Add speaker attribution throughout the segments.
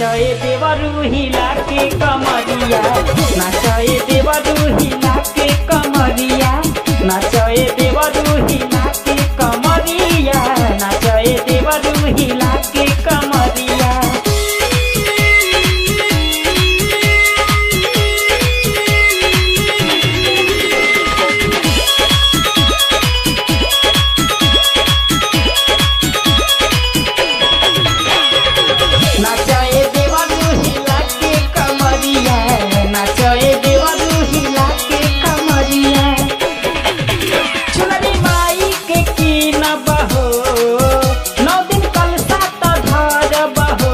Speaker 1: नाचए देवरू हिला के कमरिया, नाचए देवरू हिला के कमरिया, नाचए देवरू हिला के कमरिया, नाचए देवरू हिला के कमरिया। नाचए देवरू हिला के कमरिया, नाचए देवरू हिला के कमरिया। चुनरी माई के कीनब हो, 9 दिन कलसा त धरब हो।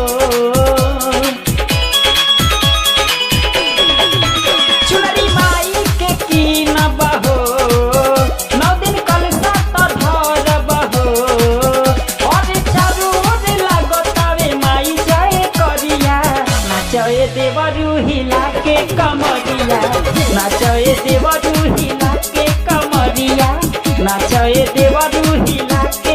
Speaker 1: चुनरी माई के कीनब हो, 9 दिन कलसा त धरब हो। और चारू ओर लागतावे माई जय करिया, नाचए देवरू हिला के कमरिया, नाचए देवरू हिला के कमरिया, नाचए देवरू हिला के